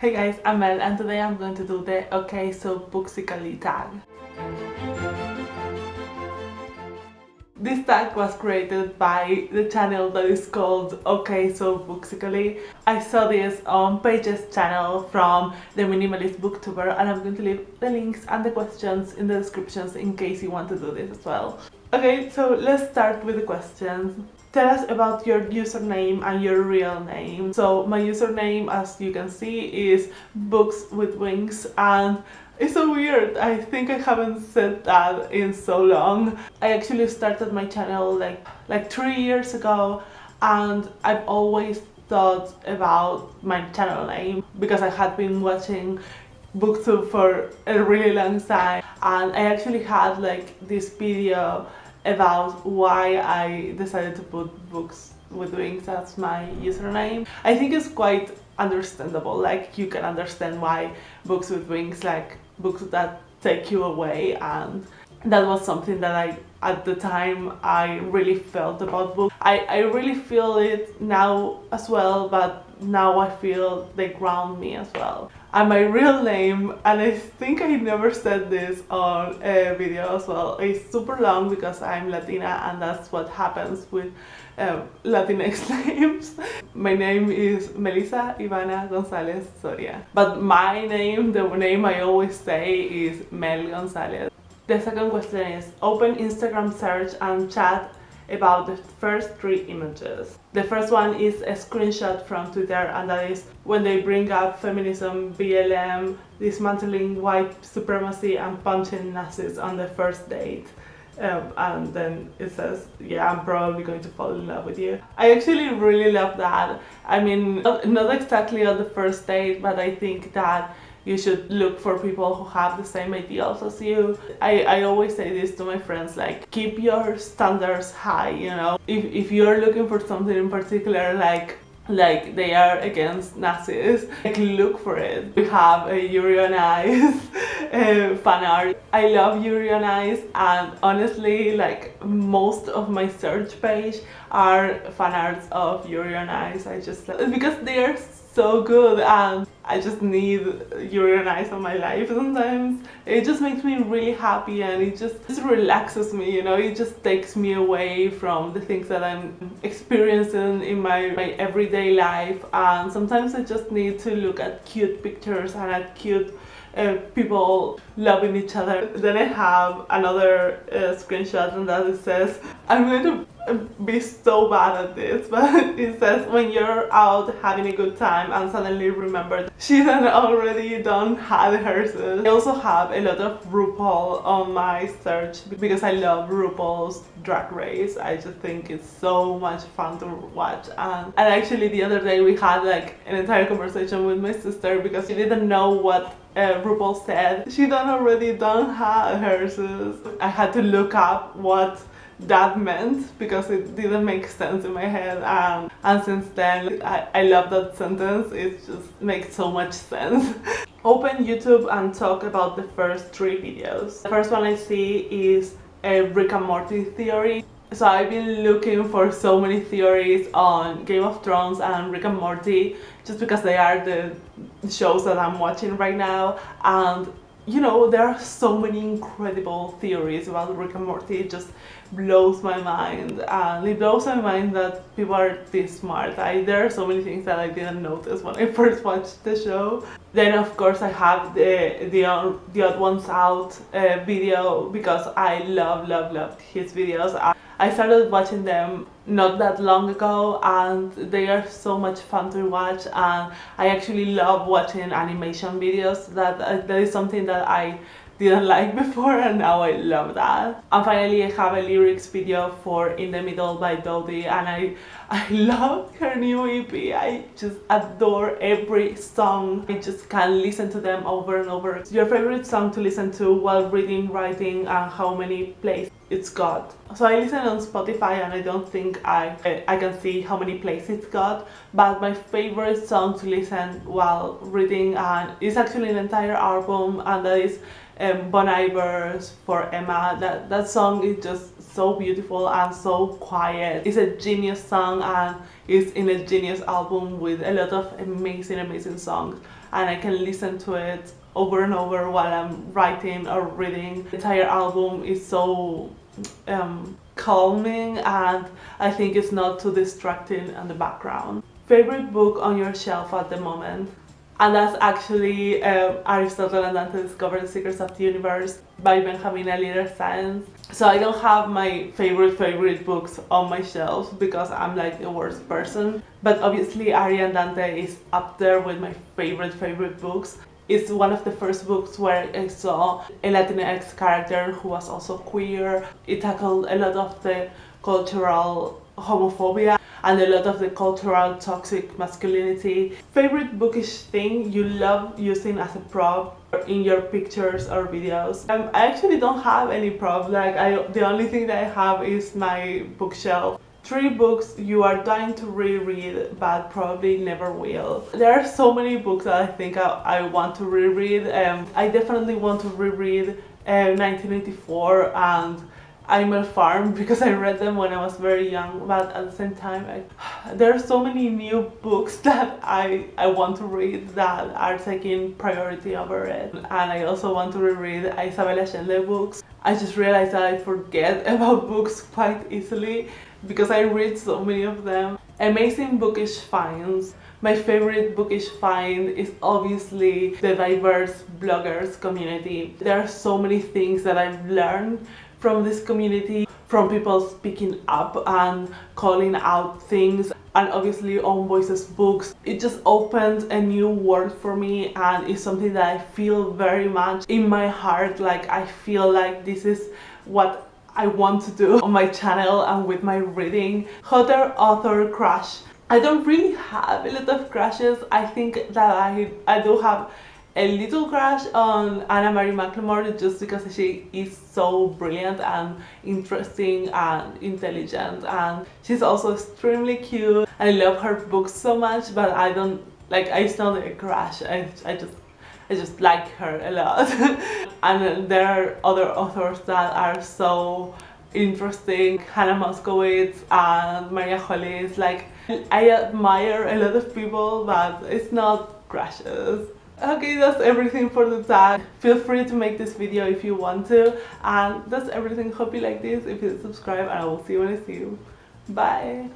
Hey guys, I'm Mel and today I'm going to do the So Booksically tag. This tag was created by the channel that is called So Booksically. I saw this on Paige's channel from the Minimalist Booktuber, and I'm going to leave the links and the questions in the descriptions in case you want to do this as well. Okay, so let's start with the questions. Tell us about your username and your real name. So my username, as you can see, is Books with Wings, and it's so weird. I think I haven't said that in so long. I actually started my channel like 3 years ago, and I've always thought about my channel name because I had been watching booktube for a really long time, and I actually had like this video about why I decided to put Books with Wings as my username. I think it's quite understandable, like you can understand why Books with Wings, like books that take you away, and that was something that at the time I really felt about books. I really feel it now as well, but now I feel they ground me as well. And my real name, and I think I never said this on a video as well, is super long because I'm Latina, and that's what happens with Latinx names. My name is Melissa Ivana Gonzalez Soria, but my name, the name I always say, is Mel Gonzalez. The second question is, open Instagram search and chat about the first 3 images. The first one is a screenshot from Twitter, and that is when they bring up feminism, BLM, dismantling white supremacy and punching Nazis on the first date. And then it says, yeah, I'm probably going to fall in love with you. I actually really love that. I mean, not exactly on the first date, but I think that you should look for people who have the same ideals as you. I always say this to my friends, like, keep your standards high, you know? If you're looking for something in particular, like they are against Nazis, like, look for it. We have a Yuri on Ice fan art. I love Yuri on Ice, and honestly, like, most of my search page are fan arts of Yuri on Ice. I just, because they are so good, and I just need Yuri on Ice on my life sometimes. It just makes me really happy, and it just relaxes me, you know. It just takes me away from the things that I'm experiencing in my everyday life, and sometimes I just need to look at cute pictures and at cute people loving each other. Then I have another screenshot, and that it says, I'm going to be so bad at this, but it says, when you're out having a good time and suddenly remember she had already done had hers. I also have a lot of RuPaul on my search because I love RuPaul's Drag Race. I just think it's so much fun to watch, and actually the other day we had like an entire conversation with my sister because she didn't know what RuPaul said. She already done had hers. I had to look up what that meant because it didn't make sense in my head, and since then I love that sentence. It just makes so much sense. Open YouTube and talk about the first 3 videos. The first one I see is a Rick and Morty theory. So I've been looking for so many theories on Game of Thrones and Rick and Morty just because they are the shows that I'm watching right now, and you know, there are so many incredible theories about Rick and Morty. It just blows my mind, and it blows my mind that people are this smart. There are so many things that I didn't notice when I first watched the show. Then of course I have the Odd Ones Out video because I loved his videos. I started watching them not that long ago, and they are so much fun to watch, and I actually love watching animation videos. That is something that I didn't like before, and now I love that. And finally I have a lyrics video for In the Middle by Dodie, and I love her new EP. I just adore every song. I just can listen to them over and over. Your favorite song to listen to while reading, writing, and how many plays it's got. So I listen on Spotify, and I don't think I can see how many plays it's got, but my favorite song to listen while reading, and it's actually an entire album, and that is Bon Iver's For Emma. That song is just so beautiful and so quiet. It's a genius song, and it's in a genius album with a lot of amazing songs. and I can listen to it over and over while I'm writing or reading. The entire album is so calming, and I think it's not too distracting in the background. Favorite book on your shelf at the moment? And that's actually Aristotle and Dante Discover the Secrets of the Universe by Benjamin Alire Science. So I don't have my favorite books on my shelf because I'm like the worst person. But obviously Ari and Dante is up there with my favorite books. It's one of the first books where I saw a Latinx character who was also queer. It tackled a lot of the cultural homophobia and a lot of the cultural toxic masculinity. Favorite bookish thing you love using as a prop in your pictures or videos? I actually don't have any prop. Like the only thing that I have is my bookshelf. 3 books you are dying to reread but probably never will. There are so many books that I think I want to reread. I definitely want to reread 1984 and Animal Farm because I read them when I was very young, but at the same time there are so many new books that I want to read that are taking priority over it. And I also want to reread Isabel Allende books. I just realized that I forget about books quite easily because I read so many of them. Amazing bookish finds. My favorite bookish find is obviously the diverse bloggers community. There are so many things that I've learned from this community, from people speaking up and calling out things, and obviously Own Voices books. It just opened a new world for me, and it's something that I feel very much in my heart. Like I feel like this is what I want to do on my channel and with my reading. Other author crush. I don't really have a lot of crushes. I think that I do have a little crush on Anna Marie McLemore just because she is so brilliant and interesting and intelligent, and she's also extremely cute. I love her books so much, but I don't like, it's not a crush. I just like her a lot. And there are other authors that are so interesting. Hannah Moskowitz and Maria Hollis. Like I admire a lot of people, but it's not crushes. Okay, that's everything for the tag. Feel free to make this video if you want to, and that's everything. Hope you like this. If you subscribe, and I will see you when I see you. Bye.